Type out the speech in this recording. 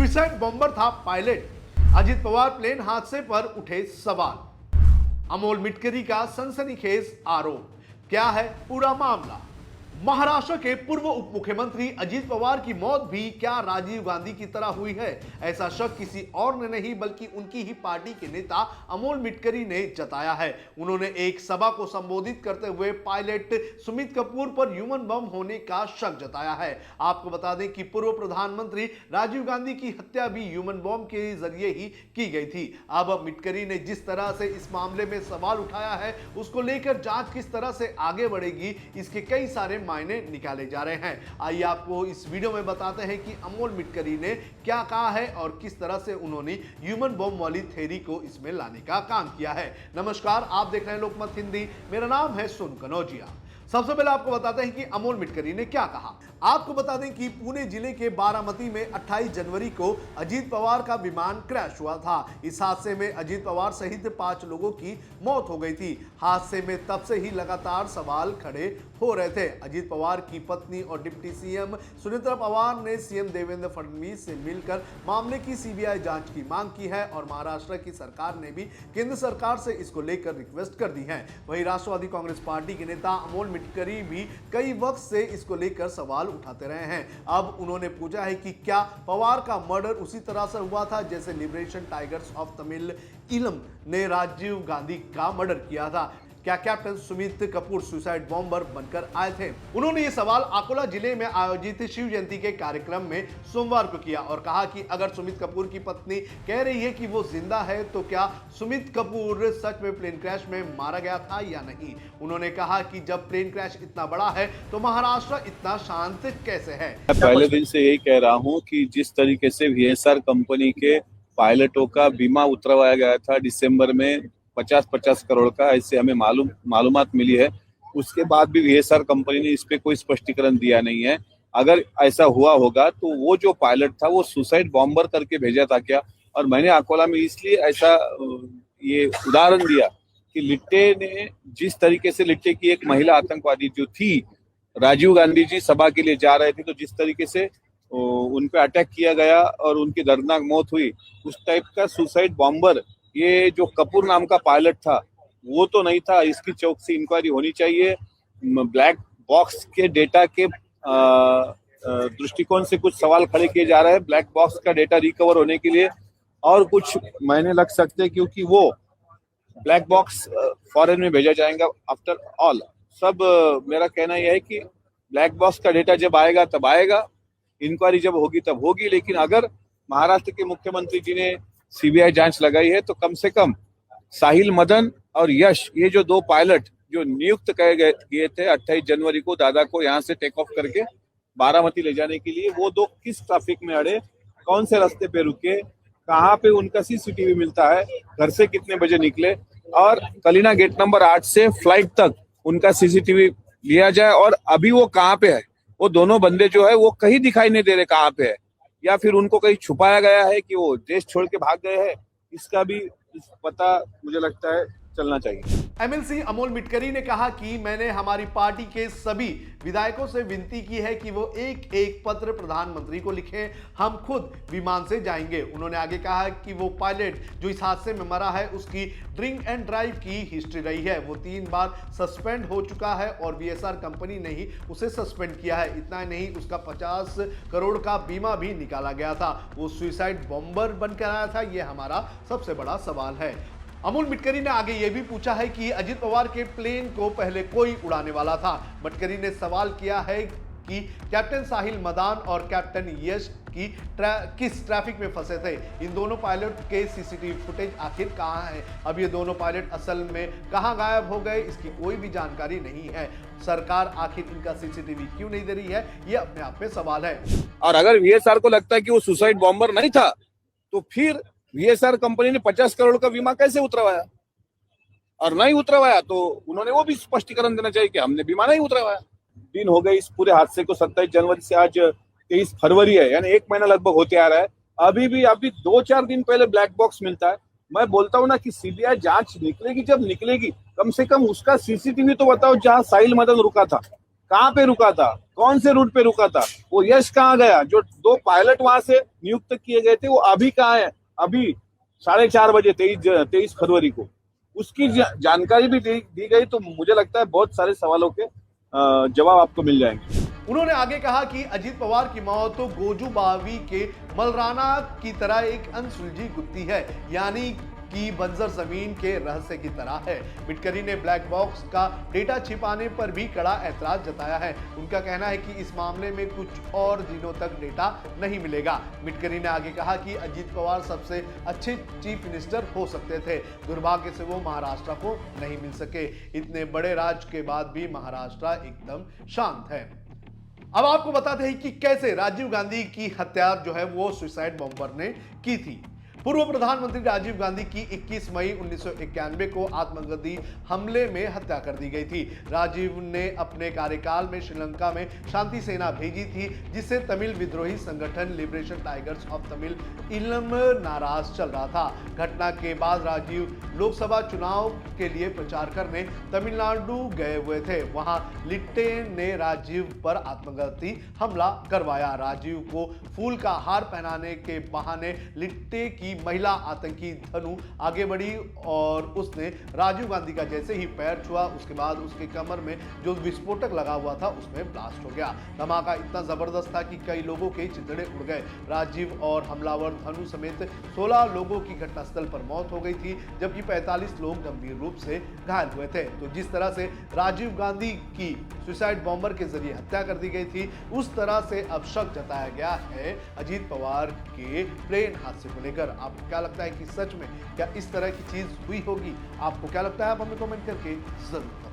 Suicide bomber था pilot. Ajit Pawar plane हादसे पर उठे सवाल। अमोल मिटकरी का सनसनीखेज आरोप। क्या है पूरा मामला? महाराष्ट्र के पूर्व उप मुख्यमंत्री अजित पवार की मौत भी क्या राजीव गांधी की तरह हुई है? ऐसा शक किसी और ने नहीं बल्कि उनकी ही पार्टी के नेता अमोल मिटकरी ने जताया है। उन्होंने एक सभा को संबोधित करते हुए पायलट सुमित कपूर पर ह्यूमन बम होने का शक जताया है। आपको बता दें कि पूर्व प्रधानमंत्री राजीव गांधी की हत्या भी ह्यूमन बम के जरिए ही की गई थी। अब मिटकरी ने जिस तरह से इस मामले में सवाल उठाया है, उसको लेकर जांच किस तरह से आगे बढ़ेगी, इसके कई सारे मायने निकाले जा रहे हैं। आइए आपको इस वीडियो में बताते हैं कि अमोल मिटकरी ने क्या कहा है और किस तरह से उन्होंने ह्यूमन बम वाली थ्योरी को इसमें लाने का काम किया है। नमस्कार, आप देख रहे हैं लोकमत हिंदी। मेरा नाम है सोनू कनौजिया। सबसे पहले आपको बताते हैं कि अमोल मिटकरी ने क्या कहा। आपको बता दें कि पुणे जिले के बारामती में 28 जनवरी को अजित पवार का विमान क्रैश हुआ था। इस हादसे में अजित पवार सहित 5 लोगों की मौत हो गई थी। हादसे में तब से ही लगातार सवाल खड़े हो रहे थे। अजित पवार की पत्नी और डिप्टी सीएम सुनेत्रा पवार ने सीएम देवेंद्र फडणवीस से मिलकर मामले की सीबीआई जांच की मांग की है और महाराष्ट्र की सरकार ने भी केंद्र सरकार से इसको लेकर रिक्वेस्ट कर दी है। वहीं राष्ट्रवादी कांग्रेस पार्टी के नेता अमोल मिटकरी भी कई वक्त से इसको लेकर सवाल उठाते रहे हैं। अब उन्होंने पूछा है कि क्या पवार का मर्डर उसी तरह से हुआ था जैसे लिबरेशन टाइगर्स ऑफ तमिल इलम ने राजीव गांधी का मर्डर किया था? क्या captain Sumit Kapoor suicide bomber बनकर आए थे? उन्होंने ये सवाल अकोला जिले में आयोजित शिव जयंती के कार्यक्रम में सोमवार को किया और कहा कि अगर सुमित कपूर की पत्नी कह रही है कि वो जिंदा है तो क्या सुमित कपूर सच में प्लेन क्रैश में मारा गया था या नहीं? उन्होंने कहा कि जब प्लेन क्रैश इतना बड़ा है तो महाराष्ट्र इतना शांत कैसे है? मैं पहले दिन से यही कह रहा हूँ कि जिस तरीके से वीएसआर कंपनी के पायलटों का बीमा उतरवाया गया था दिसंबर में 50-50 करोड़ का, ऐसे हमें मालूमात मिली है। उसके बाद भी वीएसआर कंपनी ने इस पे कोई स्पष्टीकरण दिया नहीं है। अगर ऐसा हुआ होगा तो वो जो पायलट था वो सुसाइड बॉम्बर करके भेजा था क्या? और मैंने अकोला में इसलिए ऐसा ये उदाहरण दिया कि लिट्टे ने जिस तरीके से, लिट्टे की एक महिला आतंकवादी जो थी, राजीव गांधी जी सभा के लिए जा रहे थे तो जिस तरीके से उन पे अटैक किया गया और उनकी दर्दनाक मौत हुई, उस टाइप का सुसाइड बॉम्बर ये जो कपूर नाम का पायलट था वो तो नहीं था। इसकी चौकसी इंक्वायरी होनी चाहिए। ब्लैक बॉक्स के डेटा के दृष्टिकोण से कुछ सवाल खड़े किए जा रहे हैं। ब्लैक बॉक्स का डेटा रिकवर होने के लिए और कुछ महीने लग सकते हैं क्योंकि वो ब्लैक बॉक्स फॉरेन में भेजा जाएगा। आफ्टर ऑल सब मेरा कहना यह है कि ब्लैक बॉक्स का डेटा जब आएगा तब आएगा, इंक्वायरी जब होगी तब होगी। लेकिन अगर महाराष्ट्र के मुख्यमंत्री जी ने सीबीआई जांच लगाई है तो कम से कम साहिल मदन और यश, ये जो 2 पायलट जो नियुक्त किए थे 28 जनवरी को दादा को यहाँ से टेक ऑफ करके बारामती ले जाने के लिए, वो 2 किस ट्रैफिक में अड़े, कौन से रास्ते पे रुके, कहाँ पे उनका सीसीटीवी मिलता है, घर से कितने बजे निकले और कलीना गेट नंबर 8 से फ्लाइट तक उनका सीसीटीवी लिया जाए और अभी वो कहाँ पे है। वो दोनों बंदे जो है वो कहीं दिखाई नहीं दे रहे कहाँ पे है, या फिर उनको कहीं छुपाया गया है कि वो देश छोड़ के भाग गए हैं, इसका भी पता मुझे लगता है चलना चाहिए। एमएलसी अमोल मिटकरी ने कहा कि मैंने हमारी पार्टी के सभी विधायकों से विनती की है कि वो एक एक पत्र प्रधानमंत्री को लिखें, हम खुद विमान से जाएंगे। उन्होंने आगे कहा कि वो पायलट जो इस हादसे में मरा है उसकी ड्रिंक एंड ड्राइव की हिस्ट्री रही है। वो 3 बार सस्पेंड हो चुका है और वीएसआर कंपनी ने ही उसे सस्पेंड किया है। इतना नहीं, उसका 50 करोड़ का बीमा भी निकाला गया था। वो सुसाइड बॉम्बर बनकर आया था, ये हमारा सबसे बड़ा सवाल है। अमोल मिटकरी ने आगे यह भी पूछा है कि अजित पवार के प्लेन को पहले कोई उड़ाने वाला था। मिटकरी ने सवाल किया है कि कैप्टन साहिल मदान और कैप्टन यश किस ट्रैफिक में फंसे थे। इन दोनों पायलट के सीसीटीवी फुटेज आखिर कहां है? अब ये दोनों पायलट असल में कहां गायब हो गए, इसकी कोई भी जानकारी नहीं है। सरकार आखिर इनका सीसीटीवी क्यों नहीं दे रही है, ये अपने आप में सवाल है। और अगर वीएसआर को लगता है कि वो सुसाइड बॉम्बर नहीं था तो फिर वीएसआर कंपनी ने 50 करोड़ का बीमा कैसे उतरवाया? और नहीं उतरवाया तो उन्होंने वो भी स्पष्टीकरण देना चाहिए कि हमने बीमा नहीं उतरवाया। दिन हो गए इस पूरे हादसे को, 27 जनवरी से आज 23 फरवरी है, यानी 1 महीना लगभग होते आ रहा है। अभी 2-4 दिन पहले ब्लैक बॉक्स मिलता है। मैं बोलता हूँ ना कि सीबीआई जांच निकलेगी, जब निकलेगी कम से कम उसका सीसीटीवी तो बताओ जहां साहिल मदन रुका था, कहाँ पे रुका था, कौन से रूट पे रुका था, वो यश कहाँ गया, जो 2 पायलट वहां से नियुक्त किए गए थे वो अभी कहाँ है, अभी 4:30 बजे 23 फरवरी को उसकी जानकारी भी दी गई। तो मुझे लगता है बहुत सारे सवालों के जवाब आपको मिल जाएंगे। उन्होंने आगे कहा कि अजीत पवार की मौत तो गोजू बावी के मलराना की तरह एक अनसुलझी गुत्थी है, यानी कि बंजर जमीन के रहस्य की तरह है। मिटकरी ने ब्लैक बॉक्स का डेटा छिपाने पर भी कड़ा ऐतराज जताया है। उनका कहना है कि इस मामले में कुछ और दिनों तक डेटा नहीं मिलेगा। मिटकरी ने आगे कहा कि अजीत पवार सबसे अच्छे चीफ मिनिस्टर हो सकते थे, दुर्भाग्य से वो महाराष्ट्र को नहीं मिल सके। इतने बड़े राज के बाद भी महाराष्ट्र एकदम शांत है। अब आपको बताते हैं कि कैसे राजीव गांधी की हत्या जो है वो सुसाइड बॉम्बर ने की थी। पूर्व प्रधानमंत्री राजीव गांधी की 21 मई 1991 को आत्मघाती हमले में हत्या कर दी गई थी। राजीव ने अपने कार्यकाल में श्रीलंका में शांति सेना भेजी थी, जिससे तमिल विद्रोही संगठन लिबरेशन टाइगर्स ऑफ तमिल इलम नाराज चल रहा था। घटना के बाद राजीव लोकसभा चुनाव के लिए प्रचार करने तमिलनाडु गए हुए थे। वहां लिट्टे ने राजीव पर आत्मघाती हमला करवाया। राजीव को फूल का हार पहनाने के बहाने लिट्टे की महिला आतंकी धनु आगे बढ़ी और उसने राजीव गांधी का जैसे ही पैर छुआ, उसके बाद उसके कमर में जो विस्फोटक लगा हुआ था उसमें ब्लास्ट हो गया। धमाका इतना जबरदस्त था कि कई लोगों के चिथड़े उड़ गए। राजीव और हमलावर धनु समेत 16 लोगों की घटनास्थल पर मौत हो गई थी, जबकि 45 लोग गंभीर रूप से घायल हुए थे। तो जिस तरह से राजीव गांधी की सुसाइड बॉम्बर के जरिए हत्या कर दी गई थी, उस तरह से अब शक जताया गया है अजीत पवार के प्लेन हादसे को लेकर। आपको क्या लगता है कि सच में क्या इस तरह की चीज हुई होगी? आपको क्या लगता है? आप हमें कमेंट करके जरूर बताएं।